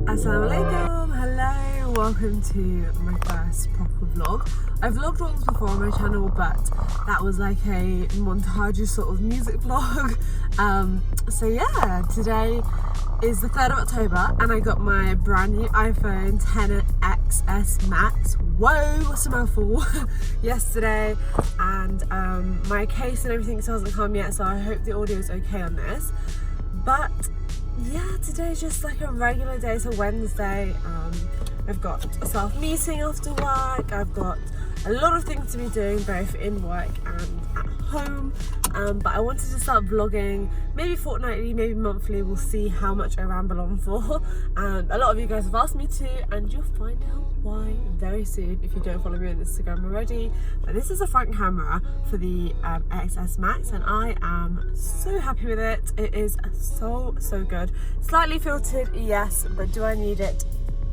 Assalamualaikum, hello, welcome to my first proper vlog. I've vlogged once before on my channel, but that was like a montage sort of music vlog. So yeah, today is the 3rd of October and I got my brand new iPhone XS Max. Whoa, what's a mouthful? Yesterday, and my case and everything still hasn't come yet, so I hope the audio is okay on this. But yeah, today's just like a regular day. It's a Wednesday. I've got a staff meeting after work. I've got a lot of things to be doing both in work and at home. But I wanted to start vlogging, maybe fortnightly, maybe monthly. We'll see how much I ramble on for. A lot of you guys have asked me to, and you'll find out why very soon if you don't follow me on Instagram already. But this is a front camera for the XS Max and I am so happy with it. It is so good. Slightly filtered, yes, but do I need it?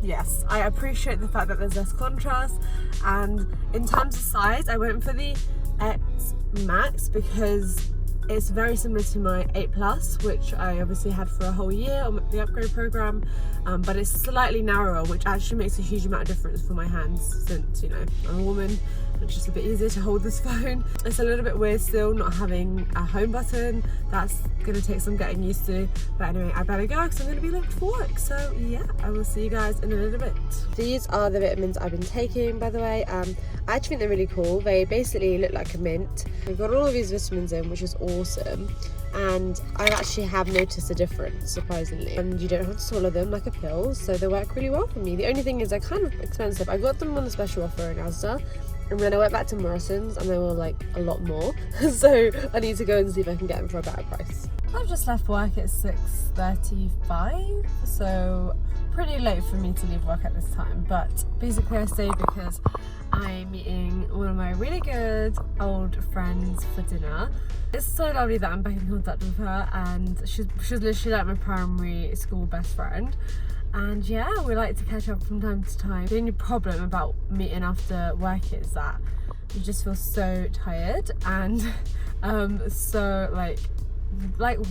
Yes. I appreciate the fact that there's less contrast, and in terms of size I went for the X Max because it's very similar to my 8 Plus, which I obviously had for a whole year on the upgrade program, but it's slightly narrower, which actually makes a huge amount of difference for my hands since, you know, I'm a woman. It's just a bit easier to hold this phone. It's a little bit weird still not having a home button. That's gonna take some getting used to. But anyway, I better go because I'm gonna be late for work. So yeah, I will see you guys in a little bit. These are the vitamins I've been taking, by the way. I actually think they're really cool. They basically look like a mint. We've got all of these vitamins in, which is awesome. And I actually have noticed a difference, surprisingly. And you don't have to swallow them like a pill, so they work really well for me. The only thing is they're kind of expensive. I got them on a special offer in Asda, and then I went back to Morrison's and they were like a lot more. So I need to go and see if I can get them for a better price. I've just left work at 6:35, so pretty late for me to leave work at this time. But basically I stayed because I'm meeting one of my really good old friends for dinner. It's so lovely that I'm back in contact with her, and she's literally like my primary school best friend. And yeah, we like to catch up from time to time. The only problem about meeting after work is that you just feel so tired and so like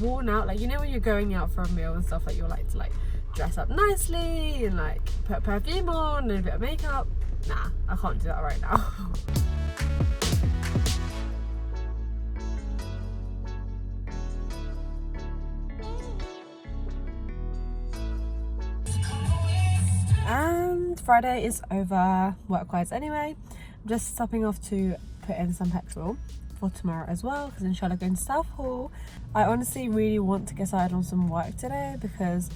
worn out. Like, you know when you're going out for a meal and stuff, like you like to like dress up nicely and like put perfume on and a bit of makeup. Nah, I can't do that right now. And Friday is over work-wise anyway. I'm just stopping off to put in some petrol for tomorrow as well, because inshallah I'm going to South Hall. I honestly really want to get started on some work today because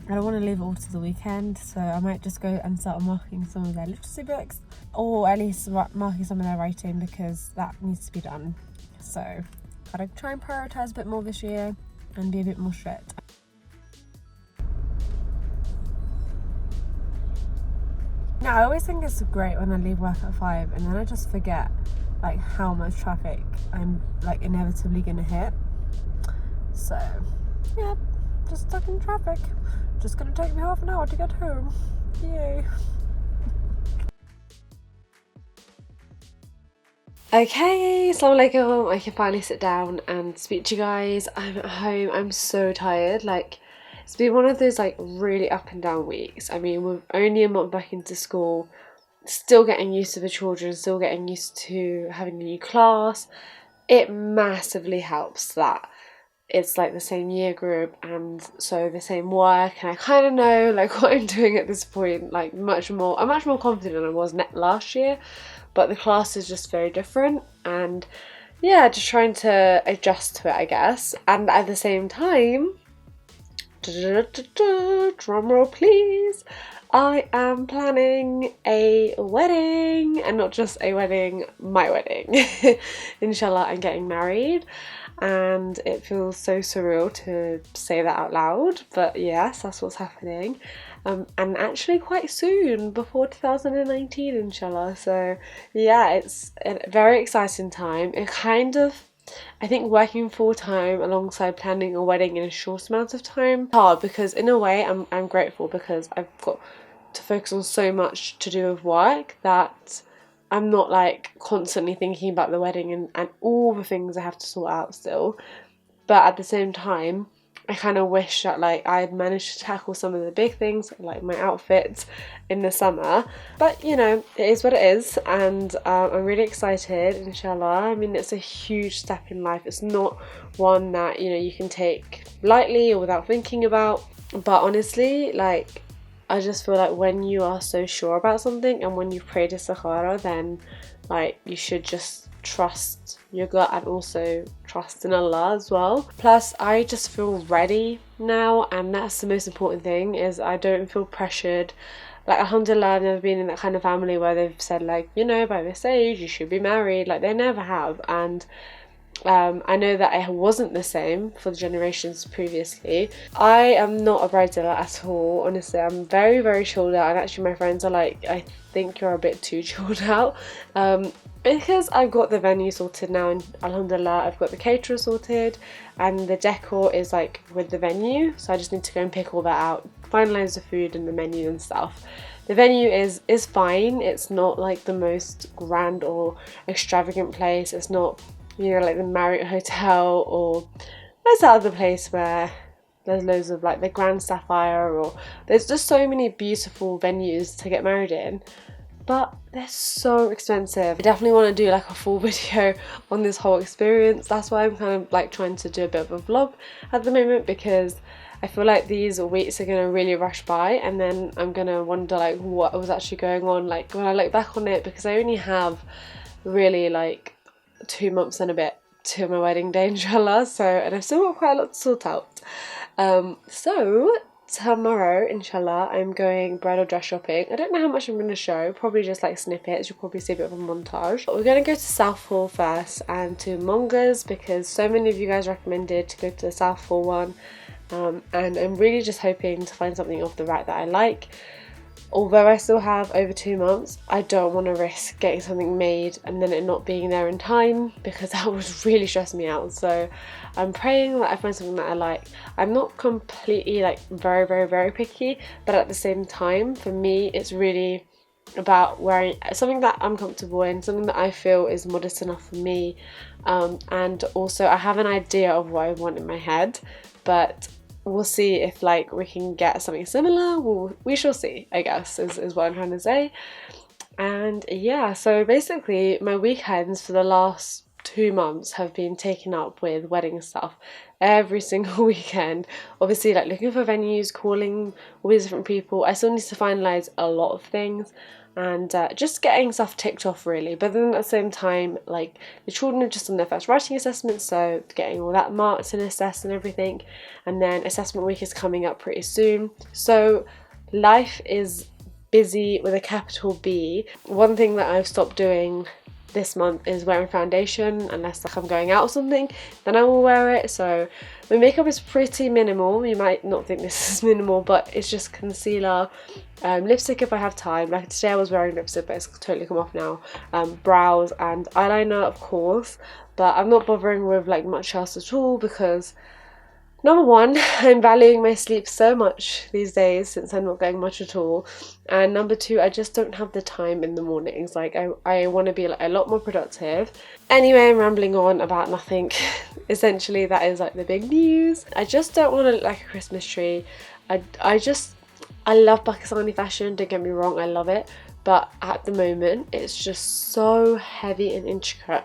I don't want to leave it all to the weekend, so I might just go and start marking some of their literacy books, or at least marking some of their writing, because that needs to be done. So gotta try and prioritise a bit more this year and be a bit more strict. Now, I always think it's great when I leave work at 5 and then I just forget like how much traffic I'm like inevitably gonna hit. So yeah, just stuck in traffic. Just gonna take me half an hour to get home. Yay. Okay, assalamualaikum. I can finally sit down and speak to you guys. I'm at home. I'm so tired. Like, it's been one of those like really up and down weeks. I mean, we're only a month back into school, still getting used to the children, still getting used to having a new class. It massively helps that it's like the same year group and so the same work, and I kind of know like what I'm doing at this point, like I'm much more confident than I was last year, but the class is just very different, and yeah, just trying to adjust to it, I guess. And at the same time, drum roll please, I am planning a wedding, and not just a wedding, my wedding. Inshallah, I'm getting married, and it feels so surreal to say that out loud, but yes, that's what's happening. And actually quite soon, before 2019, inshallah. So yeah, it's a very exciting time. It kind of, I think working full-time alongside planning a wedding in a short amount of time is hard, because in a way I'm grateful because I've got to focus on so much to do with work that I'm not like constantly thinking about the wedding and all the things I have to sort out still. But at the same time, I kind of wish that like I had managed to tackle some of the big things, like my outfits in the summer. But you know, it is what it is, and I'm really excited, inshallah. I mean, it's a huge step in life. It's not one that, you know, you can take lightly or without thinking about. But honestly, like, I just feel like when you are so sure about something and when you've prayed istikhara, then like you should just trust your gut and also trust in Allah as well. Plus, I just feel ready now, and that's the most important thing, is I don't feel pressured. Like, Alhamdulillah, I've never been in that kind of family where they've said like, you know, by this age you should be married. Like, they never have. And I know that I wasn't the same for the generations previously. I am not a bridezilla at all, honestly. I'm very, very chilled out, and actually my friends are like, I think you're a bit too chilled out. Because I've got the venue sorted now, and Alhamdulillah, I've got the caterer sorted, and the decor is like with the venue, so I just need to go and pick all that out, finalise the food and the menu and stuff. The venue is fine. It's not like the most grand or extravagant place. It's not, you know, like the Marriott Hotel, or there's that other place where there's loads of like the Grand Sapphire, or there's just so many beautiful venues to get married in, but they're so expensive. I definitely want to do like a full video on this whole experience. That's why I'm kind of like trying to do a bit of a vlog at the moment, because I feel like these weeks are going to really rush by, and then I'm going to wonder like what was actually going on like when I look back on it, because I only have really like 2 months and a bit to my wedding day, inshallah. So, and I've still got quite a lot to sort out. So tomorrow, inshallah, I'm going bridal dress shopping. I don't know how much I'm going to show, probably just like snippets. You'll probably see a bit of a montage. But we're going to go to Southall first and to Monga's, because so many of you guys recommended to go to the Southall one, and I'm really just hoping to find something off the rack that I like. Although I still have over 2 months, I don't want to risk getting something made and then it not being there in time, because that would really stress me out. So I'm praying that I find something that I like. I'm not completely like very, very, very picky, but at the same time, for me, it's really about wearing something that I'm comfortable in, something that I feel is modest enough for me. And also I have an idea of what I want in my head, but we'll see if like we can get something similar. We shall see, I guess, is what I'm trying to say. And yeah, so basically my weekends for the last 2 months have been taken up with wedding stuff every single weekend. Obviously, like looking for venues, calling all these different people. I still need to finalise a lot of things, and just getting stuff ticked off really. But then at the same time, like the children have just done their first writing assessment, so getting all that marked and assessed and everything, and then assessment week is coming up pretty soon. So life is busy with a capital B. One thing that I've stopped doing this month is wearing foundation, unless like I'm going out or something, then I will wear it. So my makeup is pretty minimal. You might not think this is minimal, but it's just concealer, lipstick if I have time. Like today I was wearing lipstick, but it's totally come off now. Brows and eyeliner, of course, but I'm not bothering with like much else at all, because number one, I'm valuing my sleep so much these days since I'm not going much at all. And number two, I just don't have the time in the mornings. Like I want to be like a lot more productive. Anyway, I'm rambling on about nothing. Essentially, that is like the big news. I just don't want to look like a Christmas tree. I love Pakistani fashion, don't get me wrong, I love it. But at the moment, it's just so heavy and intricate,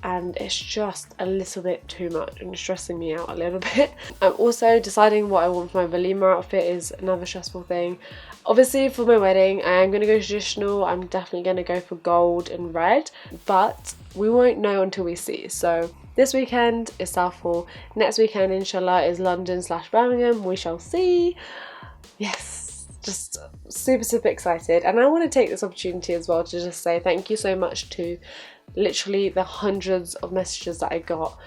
and it's just a little bit too much and stressing me out a little bit. I'm also deciding what I want for my Walima outfit is another stressful thing. Obviously for my wedding I am going to go traditional. I'm definitely going to go for gold and red, but we won't know until we see. So this weekend is Southall, next weekend inshallah is London/Birmingham, we shall see. Yes, just super excited. And I want to take this opportunity as well to just say thank you so much to literally the hundreds of messages that I got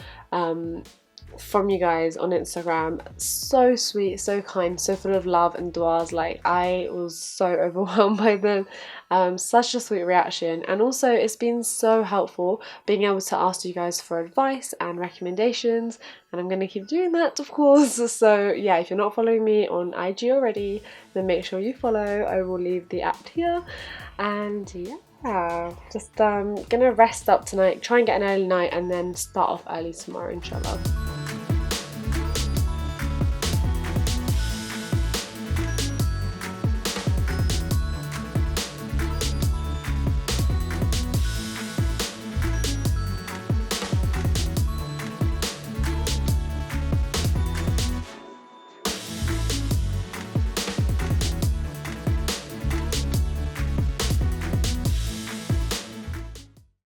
from you guys on Instagram. So sweet, so kind, so full of love and duas. Like I was so overwhelmed by them. Such a sweet reaction, and also it's been so helpful being able to ask you guys for advice and recommendations, and I'm going to keep doing that, of course. So yeah, if you're not following me on IG already, then make sure you follow. I will leave the app here. And yeah, just gonna rest up tonight, try and get an early night, and then start off early tomorrow inshallah.